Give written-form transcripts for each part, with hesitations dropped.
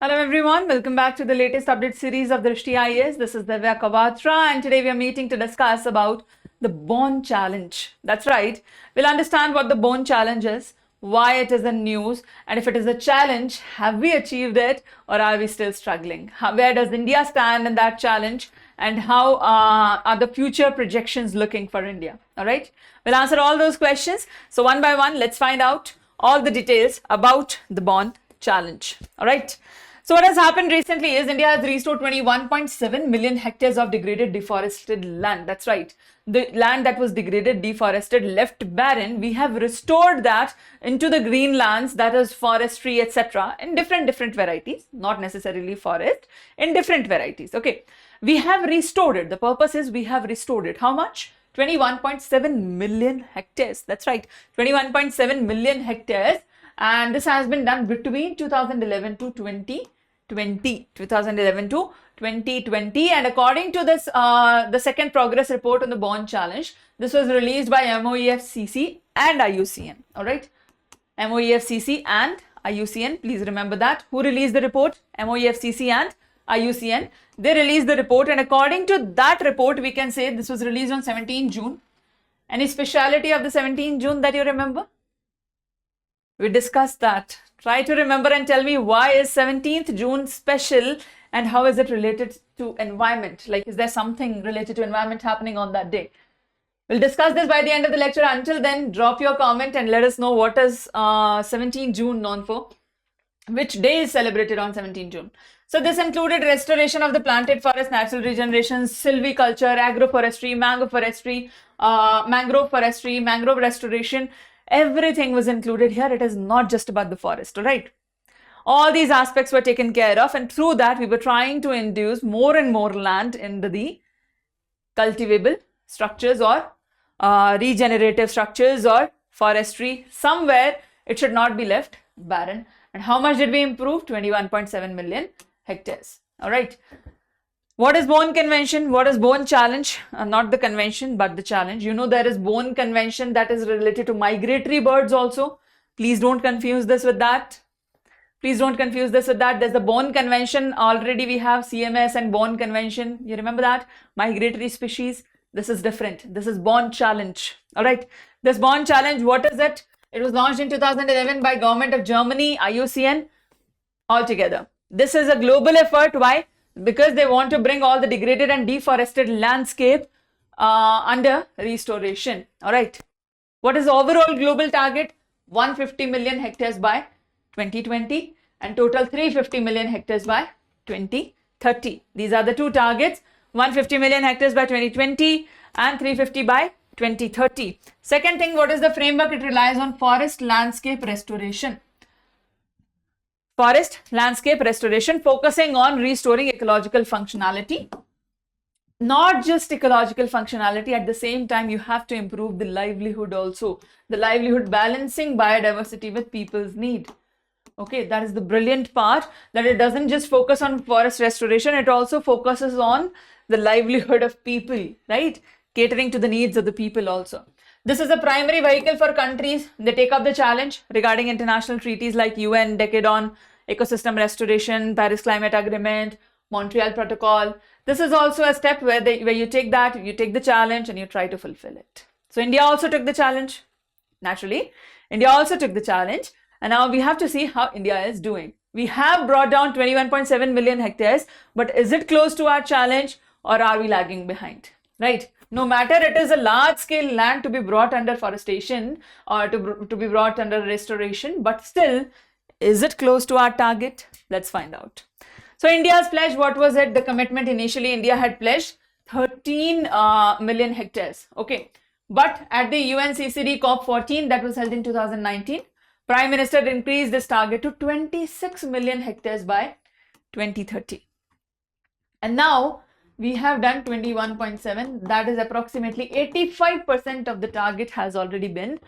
Hello everyone, welcome back to the latest update series of Drishti IAS. This is Divya Kawatra and today we are meeting to discuss about the Bone Challenge. That's right, we'll understand what the Bone Challenge is, why it is in news, and if it is a challenge, have we achieved it or are we still struggling? Where does India stand in that challenge and how are the future projections looking for India? All right, we'll answer all those questions. So one by one, let's find out all the details about the Bone Challenge. All right. So what has happened recently is India has restored 21.7 million hectares of degraded, deforested land. That's right. The land that was degraded, deforested, left barren, we have restored that into the green lands, that is forestry, etc. in different varieties, not necessarily forest, in different varieties. Okay. We have restored it. The purpose is we have restored it. How much? 21.7 million hectares. That's right. 21.7 million hectares. And this has been done between 2011 to 2020, and according to this the second progress report on the Bone Challenge, this was released by MOEFCC and IUCN. All right, MOEFCC and IUCN, please remember that. Who released the report? MOEFCC and IUCN. They released the report, and according to that report, we can say this was released on 17 June. Any speciality of the 17 June that you remember? We discussed that. Try to remember and tell me, why is 17th June special and how is it related to environment? Like, is there something related to environment happening on that day? We'll discuss this by the end of the lecture. Until then, drop your comment and let us know what is 17 June known for. Which day is celebrated on 17 June? So this included restoration of the planted forest, natural regeneration, silviculture, agroforestry, mangrove forestry, mangrove restoration. Everything was included here. It is not just about the forest, all right? All these aspects were taken care of, and through that we were trying to induce more and more land into the cultivable structures or regenerative structures or forestry. Somewhere it should not be left barren. And how much did we improve? 21.7 million hectares. All right. What is Bone Convention? What is Bone Challenge? Not the convention, but the challenge. You know, there is Bone Convention that is related to migratory birds also. Please don't confuse this with that. Please don't confuse this with that. There's the Bone Convention. Already we have CMS and Bone Convention. You remember that? Migratory species. This is different. This is Bone Challenge. All right. This Bone Challenge, what is it? It was launched in 2011 by Government of Germany, IUCN, altogether. This is a global effort. Why? Because they want to bring all the degraded and deforested landscape under restoration. All right. What is the overall global target? 150 million hectares by 2020 and total 350 million hectares by 2030. These are the two targets. 150 million hectares by 2020 and 350 by 2030. Second thing, what is the framework? It relies on forest landscape restoration. Forest landscape restoration, focusing on restoring ecological functionality. Not just ecological functionality, at the same time you have to improve the livelihood also. The livelihood, balancing biodiversity with people's need. Okay, that is the brilliant part, that it doesn't just focus on forest restoration, it also focuses on the livelihood of people, right? Catering to the needs of the people also. This is a primary vehicle for countries. They take up the challenge regarding international treaties like UN, Decade on Ecosystem Restoration, Paris Climate Agreement, Montreal Protocol. This is also a step where you take the challenge and you try to fulfill it. So India also took the challenge. Naturally, India also took the challenge. And now we have to see how India is doing. We have brought down 21.7 million hectares, but is it close to our challenge or are we lagging behind? Right? No matter it is a large scale land to be brought under forestation or to be brought under restoration, but still, is it close to our target? Let's find out. So India's pledge, what was it? The commitment initially, India had pledged 13 million hectares. Okay. But at the UNCCD COP14 that was held in 2019, Prime Minister increased this target to 26 million hectares by 2030. And now we have done 21.7. That is approximately 85% of the target has already been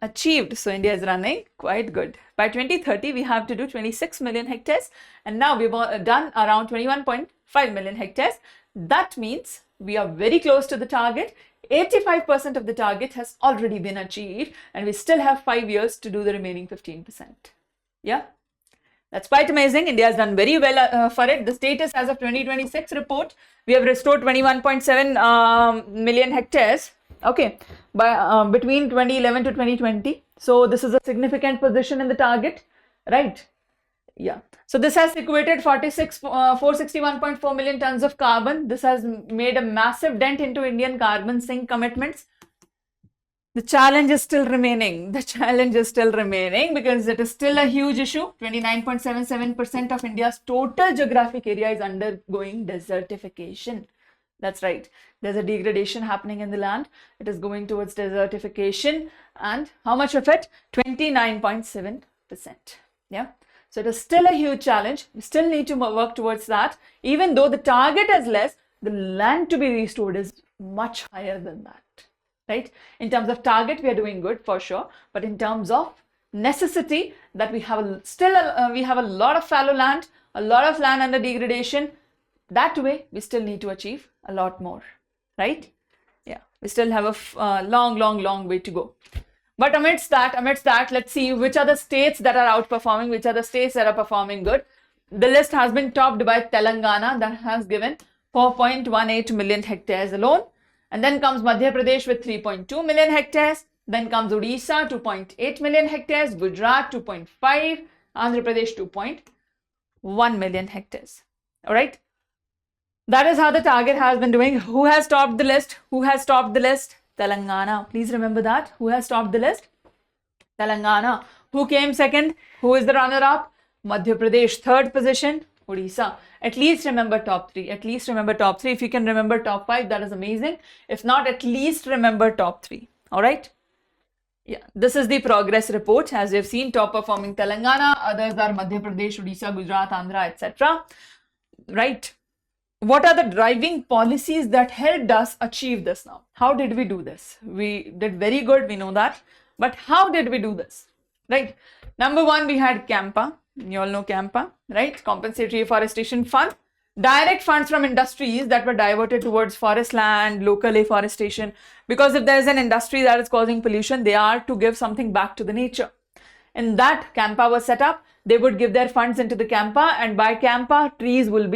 achieved. So India is running quite good. By 2030, we have to do 26 million hectares. And now we've done around 21.5 million hectares. That means we are very close to the target. 85% of the target has already been achieved and we still have 5 years to do the remaining 15%. Yeah. That's quite amazing. India has done very well for it. The status as of 2026 report, we have restored 21.7 million hectares. Okay, by between 2011 to 2020. So this is a significant position in the target, right? Yeah. So this has equated 461.4 million tons of carbon. This has made a massive dent into Indian carbon sink commitments. The challenge is still remaining. The challenge is still remaining because it is still a huge issue. 29.77% of India's total geographic area is undergoing desertification. That's right. There's a degradation happening in the land. It is going towards desertification. And how much of it? 29.7%. Yeah. So it is still a huge challenge. We still need to work towards that. Even though the target is less, the land to be restored is much higher than that. Right? In terms of target, we are doing good for sure. But in terms of necessity, that we have we have a lot of fallow land, a lot of land under degradation. That way, we still need to achieve a lot more. Right? Yeah. We still have a long way to go. But amidst that, let's see which are the states that are outperforming, which are the states that are performing good. The list has been topped by Telangana, that has given 4.18 million hectares alone. And then comes Madhya Pradesh with 3.2 million hectares. Then comes Odisha, 2.8 million hectares. Gujarat, 2.5. Andhra Pradesh, 2.1 million hectares. All right. That is how the target has been doing. Who has topped the list? Who has topped the list? Telangana. Please remember that. Who has topped the list? Telangana. Who came second? Who is the runner-up? Madhya Pradesh. Third position, Odisha. At least remember top 3. At least remember top 3. If you can remember top 5, that is amazing. If not, at least remember top 3. All right. Yeah. This is the progress report. As you've seen, top performing Telangana. Others are Madhya Pradesh, Odisha, Gujarat, Andhra, etc. Right. What are the driving policies that helped us achieve this now? How did we do this? We did very good. We know that. But how did we do this? Right. Number one, we had CAMPA. You all know CAMPA, right? Compensatory Afforestation Fund. Direct funds from industries that were diverted towards forest land, local afforestation. Because if there is an industry that is causing pollution, they are to give something back to the nature. And that CAMPA was set up. They would give their funds into the CAMPA, and by CAMPA, trees would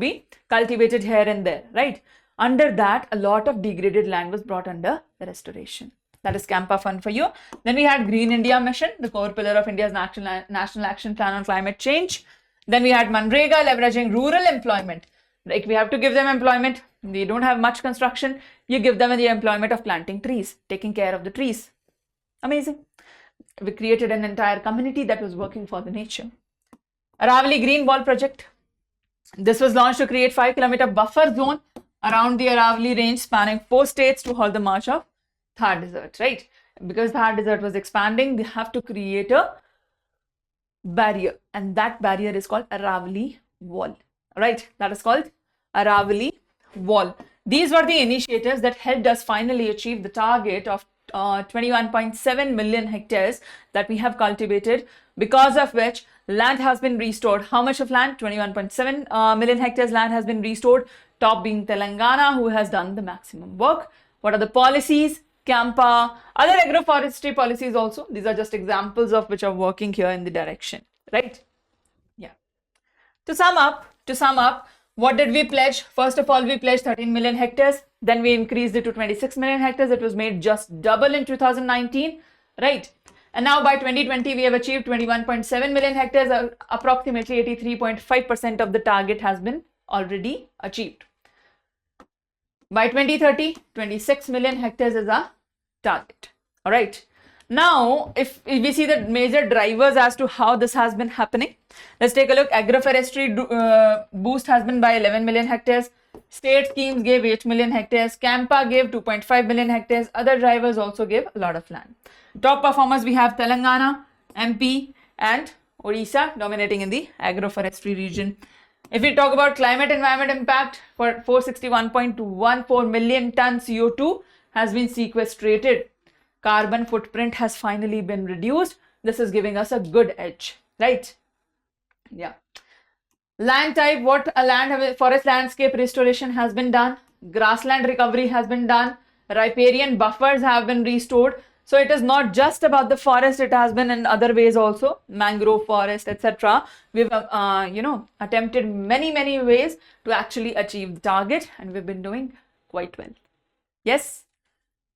be cultivated here and there, right? Under that, a lot of degraded land was brought under the restoration. That is CAMPA fund for you. Then we had Green India Mission, the core pillar of India's National Action Plan on Climate Change. Then we had Manrega, leveraging rural employment. Like, we have to give them employment. They don't have much construction. You give them the employment of planting trees, taking care of the trees. Amazing. We created an entire community that was working for the nature. Aravali Green Wall Project. This was launched to create 5-kilometer buffer zone around the Aravali range, spanning 4 states to halt the march of Thar Desert, right? Because Thar Desert was expanding, they have to create a barrier, and that barrier is called Aravali Wall, right? That is called Aravali Wall. These were the initiatives that helped us finally achieve the target of 21.7 million hectares that we have cultivated, because of which land has been restored. How much of land? 21.7 million hectares land has been restored, top being Telangana, who has done the maximum work. What are the policies? CAMPA, other agroforestry policies also. These are just examples of which are working here in the direction, right? Yeah. To sum up, what did we pledge? First of all, we pledged 13 million hectares. Then we increased it to 26 million hectares. It was made just double in 2019, right? And now by 2020, we have achieved 21.7 million hectares. Approximately 83.5% of the target has been already achieved. By 2030, 26 million hectares is our target. All right. Now, if we see the major drivers as to how this has been happening, let's take a look. Agroforestry boost has been by 11 million hectares. State schemes gave 8 million hectares. CAMPA gave 2.5 million hectares. Other drivers also gave a lot of land. Top performers, we have Telangana, MP, and Odisha dominating in the agroforestry region. If we talk about climate environment impact, for 461.14 million tons CO2 has been sequestrated. Carbon footprint has finally been reduced. This is giving us a good edge, right? Yeah. Land type, what a forest landscape restoration has been done. Grassland recovery has been done. Riparian buffers have been restored. So it is not just about the forest, it has been in other ways also, mangrove forest, etc. We've, attempted many ways to actually achieve the target, and we've been doing quite well. Yes,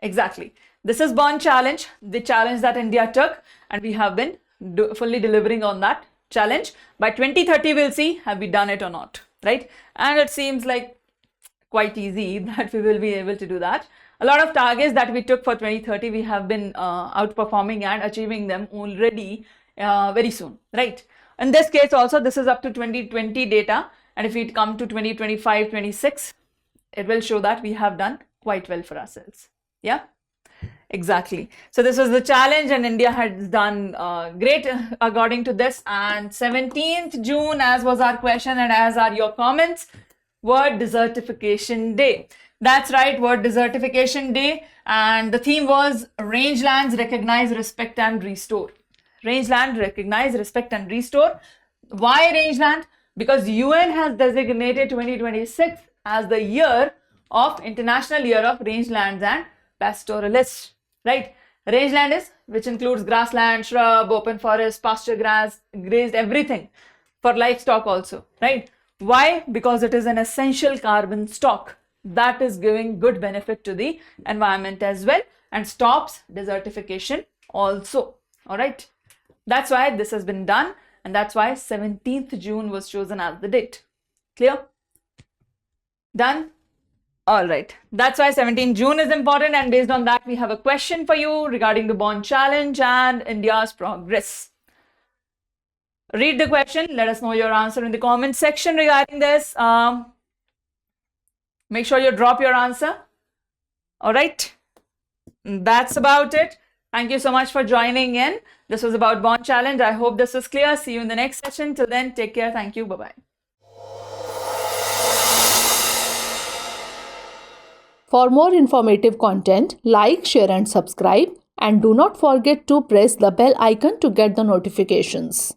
exactly. This is Born Challenge, the challenge that India took, and we have been fully delivering on that challenge. By 2030, we'll see have we done it or not, right? And it seems like quite easy that we will be able to do that. A lot of targets that we took for 2030, we have been outperforming and achieving them already very soon, right? In this case also, this is up to 2020 data, and if we come to 2025, 26, it will show that we have done quite well for ourselves. Yeah, exactly. So this was the challenge, and India has done great according to this. And 17th June, as was our question and as are your comments, World Desertification Day. That's right, World Desertification Day, and the theme was Rangelands Recognize, Respect and Restore. Rangeland Recognize, Respect and Restore. Why rangeland? Because UN has designated 2026 as the year of International Year of Rangelands and Pastoralists, right? Rangeland is, which includes grassland, shrub, open forest, pasture grass, grazed, everything for livestock also, right? Why? Because it is an essential carbon stock that is giving good benefit to the environment as well and stops desertification also. All right. That's why this has been done, and that's why 17th June was chosen as the date. Clear? Done? All right. That's why 17th June is important, and based on that, we have a question for you regarding the Born Challenge and India's progress. Read the question. Let us know your answer in the comment section regarding this. Make sure you drop your answer. All right. That's about it. Thank you so much for joining in. This was about Born Challenge. I hope this was clear. See you in the next session. Till then, take care. Thank you. Bye-bye. For more informative content, like, share and subscribe. And do not forget to press the bell icon to get the notifications.